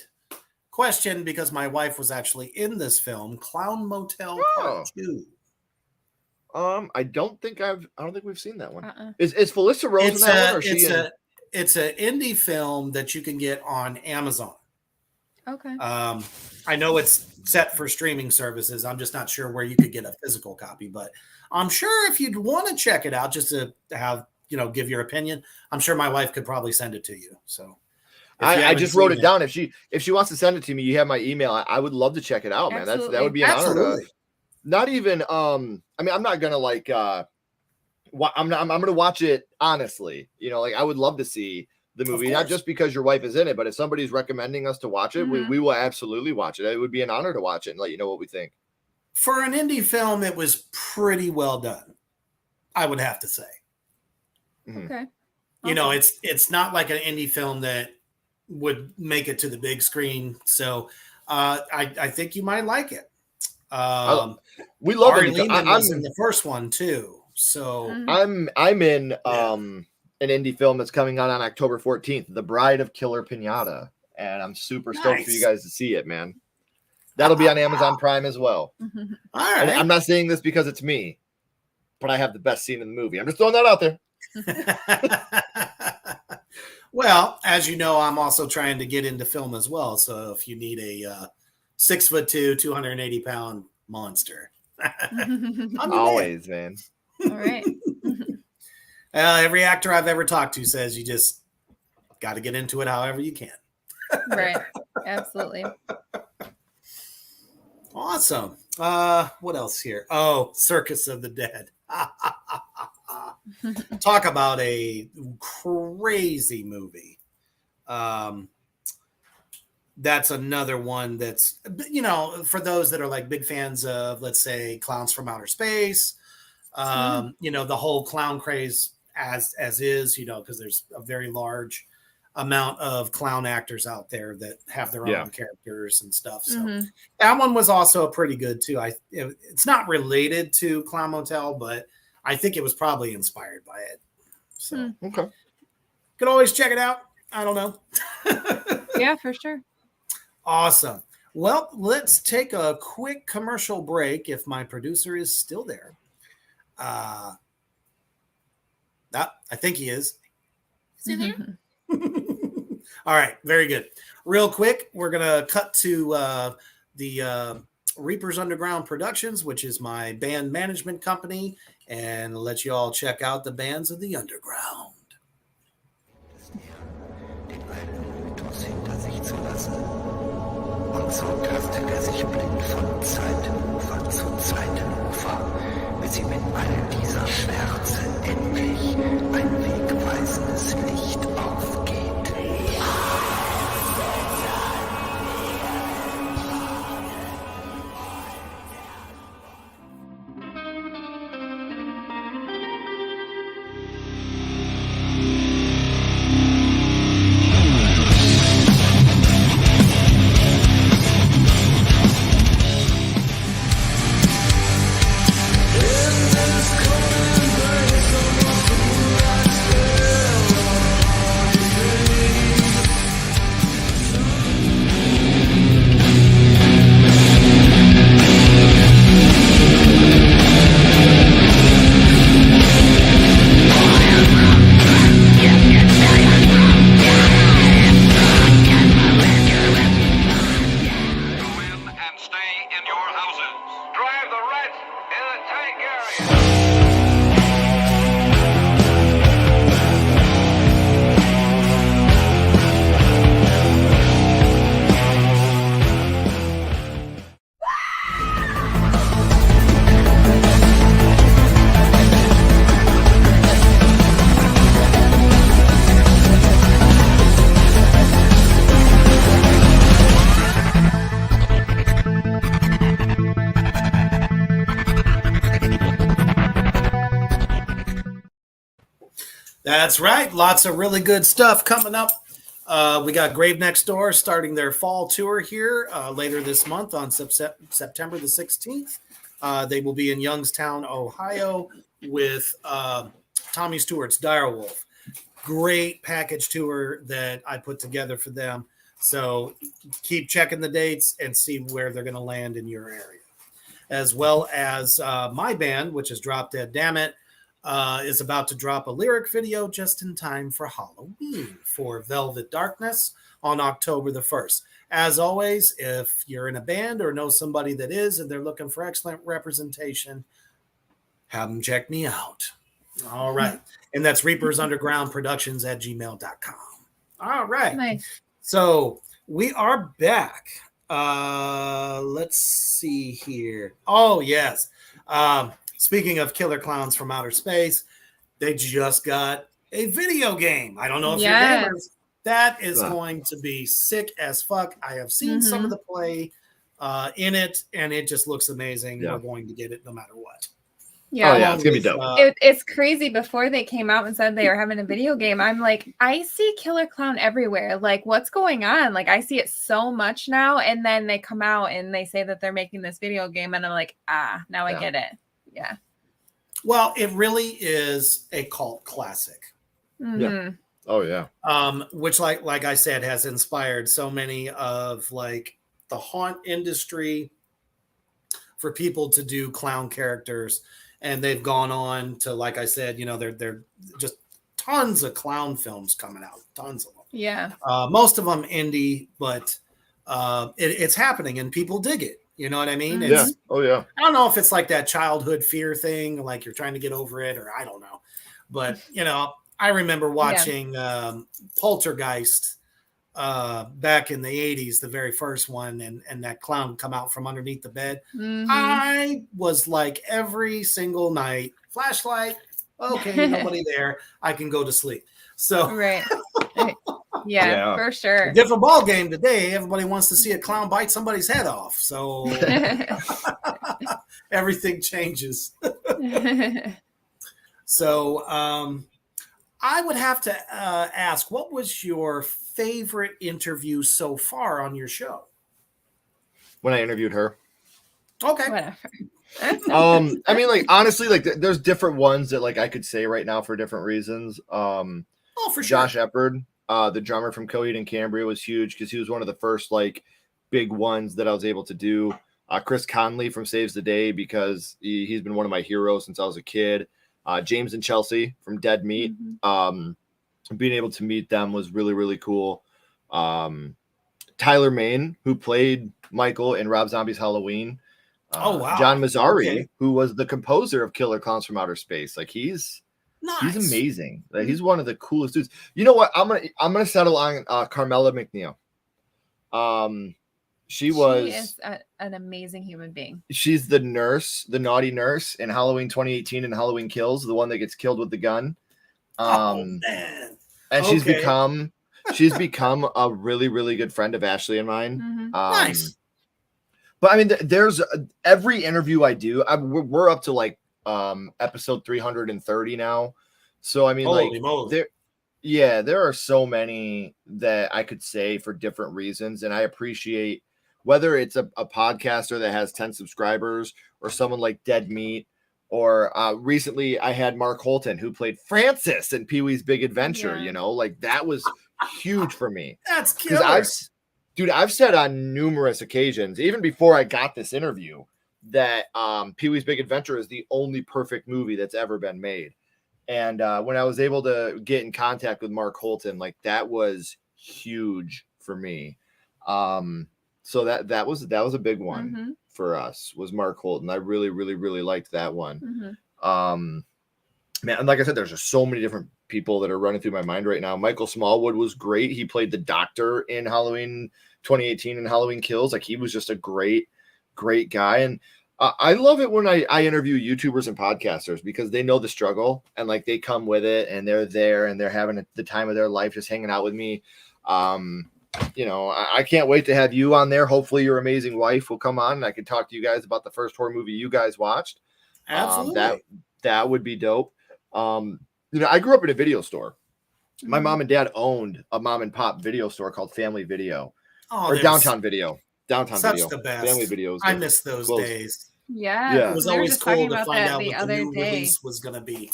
question because my wife was actually in this film, Clown Motel Part 2. I don't think we've seen that one. Is Felissa Rose in that one? Or it's an indie film that you can get on Amazon. Okay. I know it's set for streaming services. I'm just not sure where you could get a physical copy, but I'm sure if you'd want to check it out just to have, give your opinion, I'm sure my wife could probably send it to you. So I just wrote it down. If she wants to send it to me, you have my email. I would love to check it out, man. That would be an honor. Not even I mean, I'm not gonna like I'm gonna watch it honestly. Like I would love to see the movie, not just because your wife is in it, but if somebody's recommending us to watch it, we will absolutely watch it. It would be an honor to watch it and let you know what we think. For an indie film, it was pretty well done, I would have to say. Okay. It's not like an indie film that would make it to the big screen. So I think you might like it. We love Ari it. Lehman was in the first one too. So I'm in an indie film that's coming out on October 14th, The Bride of Killer Pinata, and I'm super stoked for you guys to see it, man. That'll be on Amazon Prime as well. Mm-hmm. All right. And I'm not saying this because it's me, but I have the best scene in the movie. I'm just throwing that out there. Well, as you know, I'm also trying to get into film as well. So if you need a 6'2", 280-pound monster, Always, man. All right. Every actor I've ever talked to says you just got to get into it however you can. Right. Absolutely. Awesome. What else here? Oh, Circus of the Dead. Talk about a crazy movie. That's another one that's, for those that are like big fans of, let's say, Clowns from Outer Space, the whole clown craze as is, because there's a very large amount of clown actors out there that have their own characters and stuff. So that one was also pretty good too. It's not related to Clue Motel, but I think it was probably inspired by it. So okay, could always check it out. I don't know. Yeah, for sure. Awesome. Well, let's take a quick commercial break if my producer is still there. I think he is. Is he there? All right, very good. Real quick, we're going to cut to the Reapers Underground Productions, which is my band management company, and let you all check out the bands of the underground. Den alten Mythos hinter sich zu lassen. Und so tastet sich blind von Zeitenufer zu Zeitenufer, bis ihm in all dieser Schwärze endlich ein wegweisendes Licht aufgeht. That's right. Lots of really good stuff coming up. We got Grave Next Door starting their fall tour here later this month on September the 16th. They will be in Youngstown, Ohio with Tommy Stewart's Direwolf. Great package tour that I put together for them. So keep checking the dates and see where they're going to land in your area. As well as my band, which is Drop Dead Dammit, is about to drop a lyric video just in time for Halloween for Velvet Darkness on October the 1st. As always, if you're in a band or know somebody that is and they're looking for excellent representation, have them check me out. All right. And that's reapersundergroundproductions@gmail.com. All right. Nice. So we are back. Let's see here. Oh, yes. Speaking of Killer Clowns from Outer Space, they just got a video game. I don't know if you're gamers. That is going to be sick as fuck. I have seen some of the play in it, and it just looks amazing. We're going to get it no matter what. Yeah, it's gonna be dope. It's crazy. Before they came out and said they were having a video game, I'm like, I see Killer Clown everywhere. Like, what's going on? Like, I see it so much now. And then they come out and they say that they're making this video game, and I'm like, now I get it. Yeah. Well, it really is a cult classic. Yeah. Oh yeah. Which, like I said, has inspired so many of like the haunt industry for people to do clown characters. And they've gone on to, like I said, they're just tons of clown films coming out, tons of them. Yeah. Most of them indie, but it's happening and people dig it. You know what I mean? Yeah. It's, Oh yeah. I don't know if it's like that childhood fear thing, like you're trying to get over it, or I don't know. But I remember watching Poltergeist back in the 80s, the very first one, and that clown come out from underneath the bed. I was like, every single night, flashlight, okay, nobody there, I can go to sleep. So right. Yeah, for sure. Different ball game today. Everybody wants to see a clown bite somebody's head off. So everything changes. So I would have to ask, what was your favorite interview so far on your show? When I interviewed her. Okay. Whatever. I mean, like, honestly, like, there's different ones that, like, I could say right now for different reasons. For sure. Josh Eppard, the drummer from Coheed and Cambria, was huge because he was one of the first, like, big ones that I was able to do. Chris Conley from Saves the Day, because he's been one of my heroes since I was a kid. James and Chelsea from Dead Meat. Being able to meet them was really, really cool. Tyler Main, who played Michael in Rob Zombie's Halloween. Wow. John Mazzari, who was the composer of Killer Clowns from Outer Space. Like, he's amazing. Like, he's one of the coolest dudes. You know what? I'm gonna settle on Carmela McNeil. She is an amazing human being. She's the nurse, the naughty nurse in Halloween 2018 and Halloween Kills, the one that gets killed with the gun. Man. And she's become a really, really good friend of Ashley and mine. Nice. But I mean, there's every interview I do. We're up to like episode 330 now. So I mean, holy moly. there are so many that I could say for different reasons, and I appreciate whether it's a podcaster that has 10 subscribers or someone like Dead Meat, or recently I had Mark Holton, who played Francis in Pee-wee's Big Adventure. Like, that was huge for me. That's killer. I've said on numerous occasions, even before I got this interview, that Pee-wee's Big Adventure is the only perfect movie that's ever been made. And when I was able to get in contact with Mark Holton, like, that was huge for me. So that was a big one for us, was Mark Holton. I really, really, really liked that one. Man, like I said, there's just so many different people that are running through my mind right now. Michael Smallwood was great. He played the doctor in Halloween 2018 and Halloween Kills. Like, he was just a great, great guy. And I love it when I interview YouTubers and podcasters, because they know the struggle and, like, they come with it and they're there and they're having the time of their life just hanging out with me. I can't wait to have you on there. Hopefully your amazing wife will come on and I can talk to you guys about the first horror movie you guys watched. Absolutely. That would be dope. I grew up in a video store. My mom and dad owned a mom and pop video store called Family Video, or Downtown Video. Such the best. Family Videos. I miss those days. Yeah. It was always cool to find out what the new release was going to be.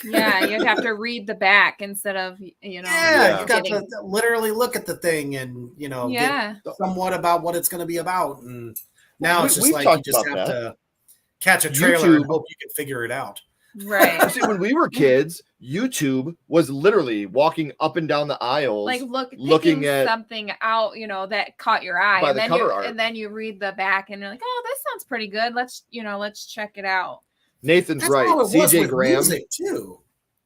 Yeah, you'd have to read the back instead of, you got to literally look at the thing and, get somewhat about what it's going to be about. And now it's just like you just have to catch a trailer and hope you can figure it out. Right. See, when we were kids, YouTube was literally walking up and down the aisles, like looking at something out, that caught your eye, and then you read the back, and you're like, "Oh, this sounds pretty good. Let's check it out." Nathan's right. CJ Graham too.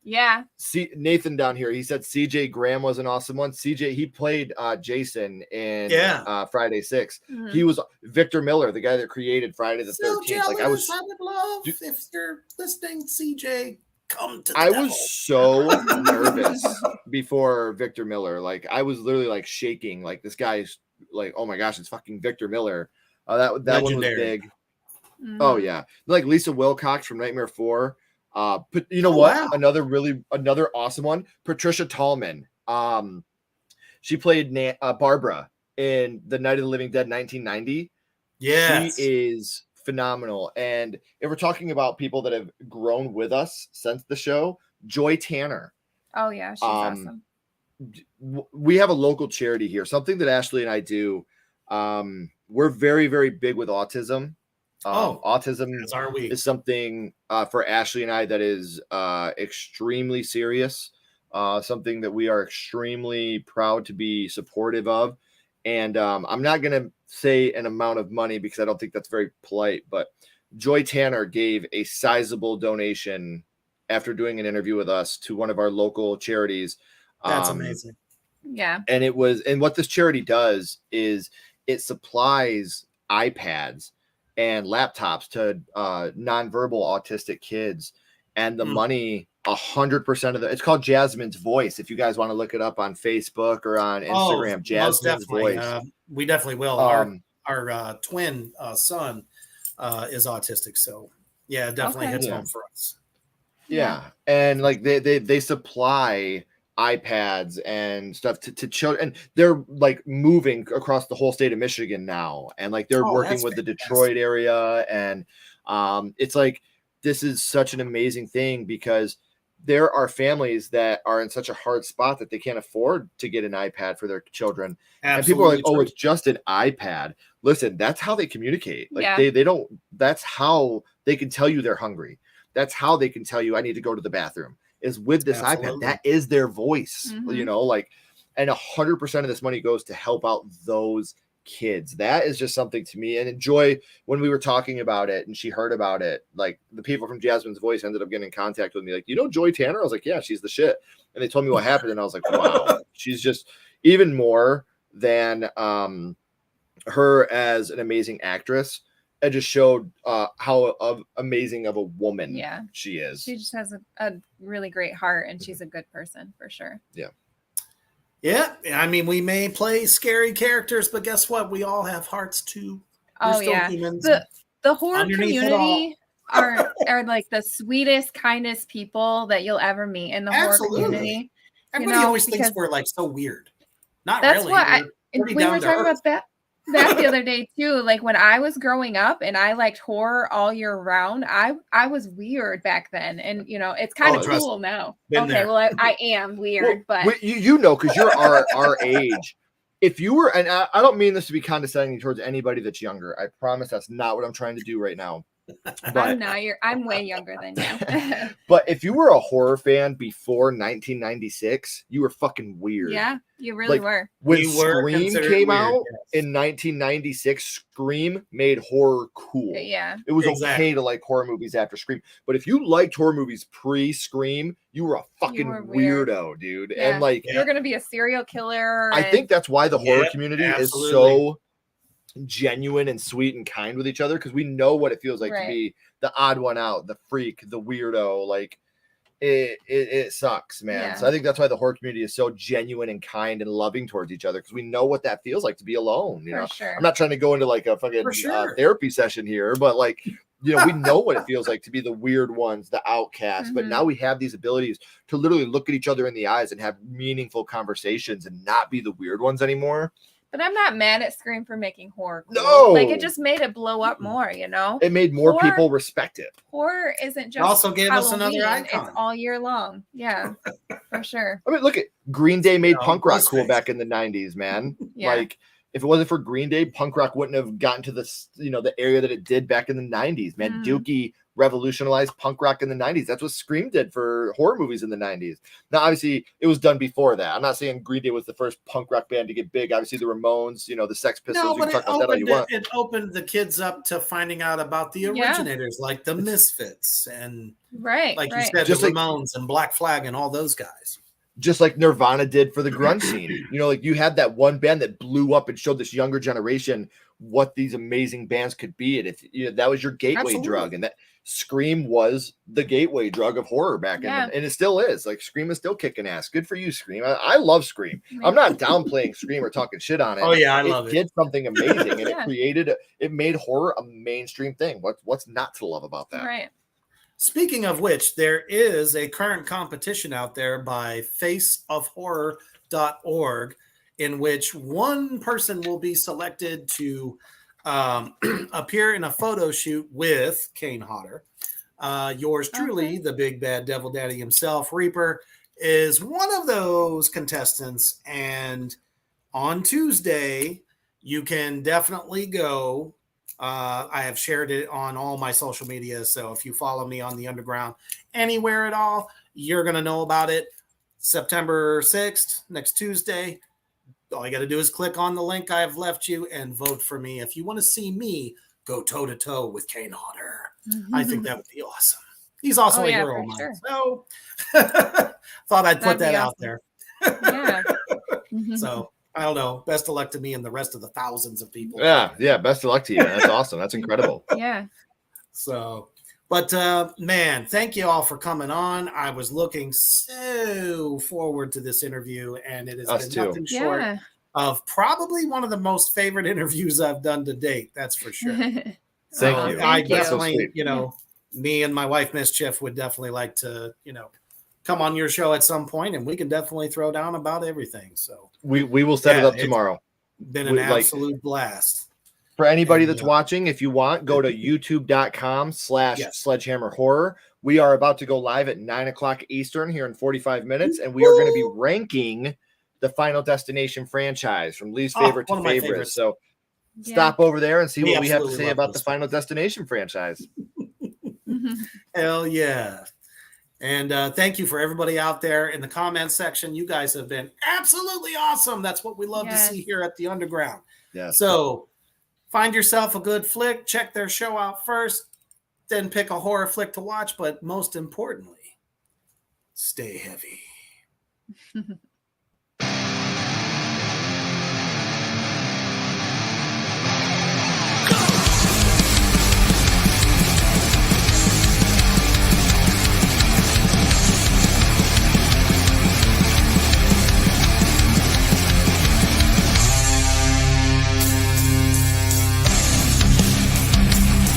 Yeah. See, Nathan down here, he said CJ Graham was an awesome one. CJ, he played Jason in Friday 6. He was Victor Miller, the guy that created Friday the 13th. Like, I would love if you're listening, CJ, come to the devil. Was so nervous before Victor Miller. Like, I was literally like shaking. Like, this guy's like, oh my gosh, it's fucking Victor Miller. That one was big. Oh yeah, like Lisa Wilcox from Nightmare 4. But you know what? Wow. Another awesome one. Patricia Tallman. She played Barbara in The Night of the Living Dead 1990. Yes. She is phenomenal. And if we're talking about people that have grown with us since the show, Joy Tanner. Oh yeah, she's awesome. We have a local charity here. Something that Ashley and I do. We're very, very big with autism. Autism is something for Ashley and I that is extremely serious, something that we are extremely proud to be supportive of. And I'm not going to say an amount of money because I don't think that's very polite, but Joy Tanner gave a sizable donation after doing an interview with us to one of our local charities. That's amazing. Yeah. And what this charity does is it supplies iPads and laptops to nonverbal autistic kids, and the money, 100% of it's called Jasmine's Voice. If you guys want to look it up on Facebook or on Instagram, Jasmine's Voice. We definitely will. Our twin son is autistic, so yeah, it definitely hits home for us. Yeah. And like they supply iPads and stuff to children, and they're like moving across the whole state of Michigan now, and like they're working with the Detroit area, and it's like this is such an amazing thing because there are families that are in such a hard spot that they can't afford to get an iPad for their children. Absolutely. And people are like, oh, it's just an iPad. Listen, that's how they communicate. Like they don't, that's how they can tell you they're hungry. That's how they can tell you I need to go to the bathroom, is with this iPad. That is their voice, you know, like, and 100% of this money goes to help out those kids. That is just something to me. And Joy, when we were talking about it and she heard about it, like the people from Jasmine's Voice ended up getting in contact with me, like, you know, Joy Tanner? I was like, yeah, she's the shit. And they told me what happened. And I was like, wow, she's just even more than her as an amazing actress. It just showed how amazing of a woman she is. She just has a really great heart, and she's a good person for sure. Yeah. Yeah, I mean, we may play scary characters, but guess what? We all have hearts too. Oh yeah, humans. The horror community are like the sweetest, kindest people that you'll ever meet in the horror community. Everybody always thinks we're like so weird. Not that's really. What we were talking about that the other day too. Like when I was growing up and I liked horror all year round, I was weird back then, and you know it's kind of cool now. Okay, well I am weird, but you know, because you're our age. If you were, and I don't mean this to be condescending towards anybody that's younger. I promise that's not what I'm trying to do right now. But I'm way younger than you. But if you were a horror fan before 1996, you were fucking weird. Yeah, you really were. When Scream came out in 1996, Scream made horror cool. Yeah. It was okay to like horror movies after Scream. But if you liked horror movies pre-Scream, you were a fucking weirdo, dude. Yeah. And like you're gonna be a serial killer. I think that's why the horror community is so genuine and sweet and kind with each other, because we know what it feels like to be the odd one out, the freak, the weirdo. Like it sucks, man. So I think that's why the horror community is so genuine and kind and loving towards each other, because we know what that feels like to be alone. You know, I'm not trying to go into like a fucking therapy session here, but like, you know, we know what it feels like to be the weird ones, the outcasts. But now we have these abilities to literally look at each other in the eyes and have meaningful conversations and not be the weird ones anymore. But I'm not mad at Scream for making horror cool. No, like it just made it blow up more, you know. It made more people respect it. Horror isn't just also gave us another icon. It's all year long. Yeah, for sure. I mean, look at Green Day made punk rock cool back in the 90s, man. Like if it wasn't for Green Day, punk rock wouldn't have gotten to this, you know, the area that it did back in the 90s, man. Dookie revolutionized punk rock in the 90s. That's what Scream did for horror movies in the 90s. Now, obviously, it was done before that. I'm not saying Green Day was the first punk rock band to get big. Obviously, the Ramones, you know, the Sex Pistols. No, but it opened the kids up to finding out about the originators, like the Misfits and like you said, just the Ramones and Black Flag and all those guys. Just like Nirvana did for the grunge scene. You know, like you had that one band that blew up and showed this younger generation what these amazing bands could be. And if you know, that was your gateway drug, and that Scream was the gateway drug of horror back then, and it still is. Like Scream is still kicking ass. Good for you, Scream. I love Scream. I'm not downplaying Scream or talking shit on it. Oh yeah, I love it. It did something amazing, and it made horror a mainstream thing. What's not to love about that? Right. Speaking of which, there is a current competition out there by faceofhorror.org in which one person will be selected to appear in a photo shoot with Kane Hodder. Yours truly, the big bad devil daddy himself, Reaper, is one of those contestants. And on Tuesday, you can definitely go. I have shared it on all my social media. So if you follow me on the Underground anywhere at all, you're going to know about it. September 6th, next Tuesday. All you got to do is click on the link I've left you and vote for me. If you want to see me go toe to toe with Kane Hodder, I think that would be awesome. He's also a hero of mine. Sure. So thought I'd put that out there. Yeah. So I don't know. Best of luck to me and the rest of the thousands of people. Yeah. Best of luck to you. That's awesome. That's incredible. Yeah. So, but man, thank you all for coming on. I was looking so forward to this interview, and it has been nothing short of probably one of the most favorite interviews I've done to date. That's for sure. Thank you. I definitely, me and my wife Mischief would definitely like to, come on your show at some point, and we can definitely throw down about everything. So we will set it up tomorrow. Been an absolute blast. For anybody that's watching, if you want, go to youtube.com/Sledgehammer Horror. We are about to go live at 9:00 Eastern here in 45 minutes, and we are going to be ranking the Final Destination franchise from least favorite to favorite. So stop over there and see what we have to say about the Final Destination franchise. Hell yeah. And thank you for everybody out there in the comments section. You guys have been absolutely awesome. That's what we love to see here at the Underground. Yeah. So find yourself a good flick, check their show out first, then pick a horror flick to watch. But most importantly, stay heavy.